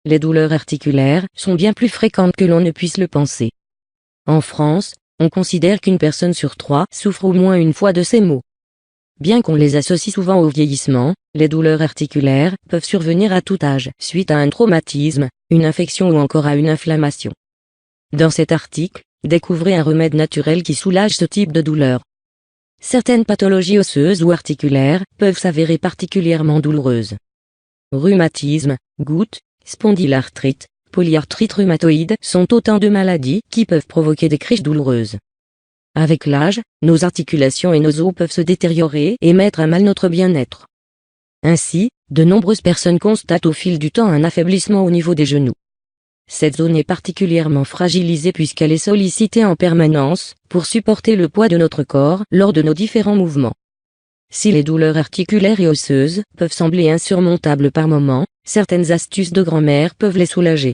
les douleurs articulaires sont bien plus fréquentes que l'on ne puisse le penser. En France, on considère qu'une personne sur 3 souffre au moins une fois de ces maux. Bien qu'on les associe souvent au vieillissement, les douleurs articulaires peuvent survenir à tout âge, suite à un traumatisme, une infection ou encore à une inflammation. Dans cet article, découvrez un remède naturel qui soulage ce type de douleur. Certaines pathologies osseuses ou articulaires peuvent s'avérer particulièrement douloureuses. Rhumatisme, goutte, spondylarthrite, polyarthrite rhumatoïde sont autant de maladies qui peuvent provoquer des crises douloureuses. Avec l'âge, nos articulations et nos os peuvent se détériorer et mettre à mal notre bien-être. Ainsi, de nombreuses personnes constatent au fil du temps un affaiblissement au niveau des genoux. Cette zone est particulièrement fragilisée puisqu'elle est sollicitée en permanence pour supporter le poids de notre corps lors de nos différents mouvements. Si les douleurs articulaires et osseuses peuvent sembler insurmontables par moments, certaines astuces de grand-mère peuvent les soulager.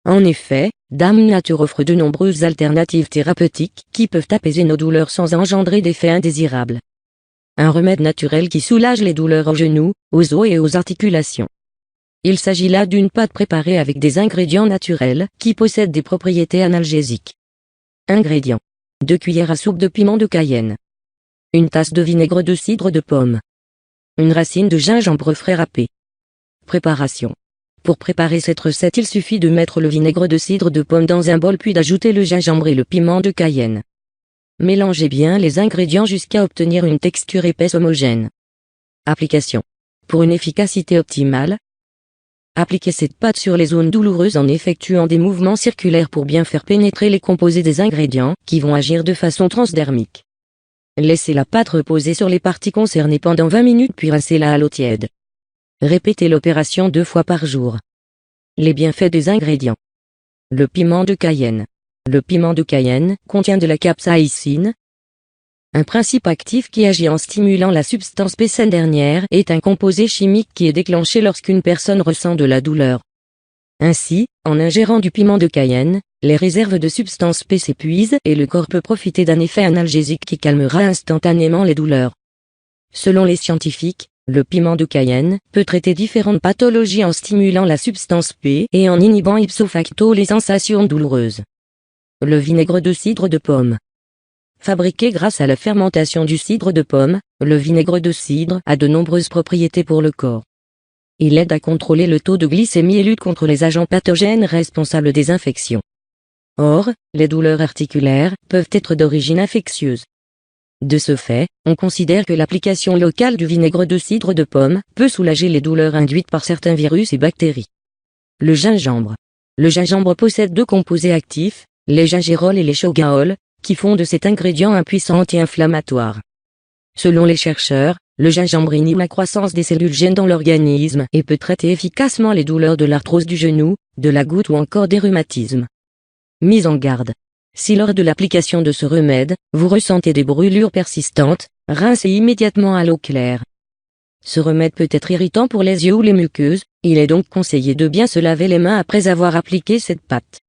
En effet, Dame Nature offre de nombreuses alternatives thérapeutiques qui peuvent apaiser nos douleurs sans engendrer d'effets indésirables. Un remède naturel qui soulage les douleurs aux genoux, aux os et aux articulations. Il s'agit là d'une pâte préparée avec des ingrédients naturels qui possèdent des propriétés analgésiques. Ingrédients. 2 cuillères à soupe de piment de Cayenne. 1 tasse de vinaigre de cidre de pomme. 1 racine de gingembre frais râpé. Préparation. Pour préparer cette recette, il suffit de mettre le vinaigre de cidre de pomme dans un bol puis d'ajouter le gingembre et le piment de Cayenne. Mélangez bien les ingrédients jusqu'à obtenir une texture épaisse homogène. Application. Pour une efficacité optimale, appliquez cette pâte sur les zones douloureuses en effectuant des mouvements circulaires pour bien faire pénétrer les composés des ingrédients qui vont agir de façon transdermique. Laissez la pâte reposer sur les parties concernées pendant 20 minutes puis rincez-la à l'eau tiède. Répétez l'opération 2 fois par jour. Les bienfaits des ingrédients. Le piment de Cayenne. Le piment de Cayenne contient de la capsaïcine, un principe actif qui agit en stimulant la substance P. Cette dernière est un composé chimique qui est déclenché lorsqu'une personne ressent de la douleur. Ainsi, en ingérant du piment de Cayenne, les réserves de substance P s'épuisent et le corps peut profiter d'un effet analgésique qui calmera instantanément les douleurs. Selon les scientifiques, le piment de Cayenne peut traiter différentes pathologies en stimulant la substance P et en inhibant ipso facto les sensations douloureuses. Le vinaigre de cidre de pomme. Fabriqué grâce à la fermentation du cidre de pomme, le vinaigre de cidre a de nombreuses propriétés pour le corps. Il aide à contrôler le taux de glycémie et lutte contre les agents pathogènes responsables des infections. Or, les douleurs articulaires peuvent être d'origine infectieuse. De ce fait, on considère que l'application locale du vinaigre de cidre de pomme peut soulager les douleurs induites par certains virus et bactéries. Le gingembre. Le gingembre possède 2 composés actifs, les gingérols et les shogaols, qui font de cet ingrédient un puissant anti-inflammatoire. Selon les chercheurs, le gingembre inhibe la croissance des cellules gènes dans l'organisme et peut traiter efficacement les douleurs de l'arthrose du genou, de la goutte ou encore des rhumatismes. Mise en garde. Si lors de l'application de ce remède, vous ressentez des brûlures persistantes, rincez immédiatement à l'eau claire. Ce remède peut être irritant pour les yeux ou les muqueuses, il est donc conseillé de bien se laver les mains après avoir appliqué cette pâte.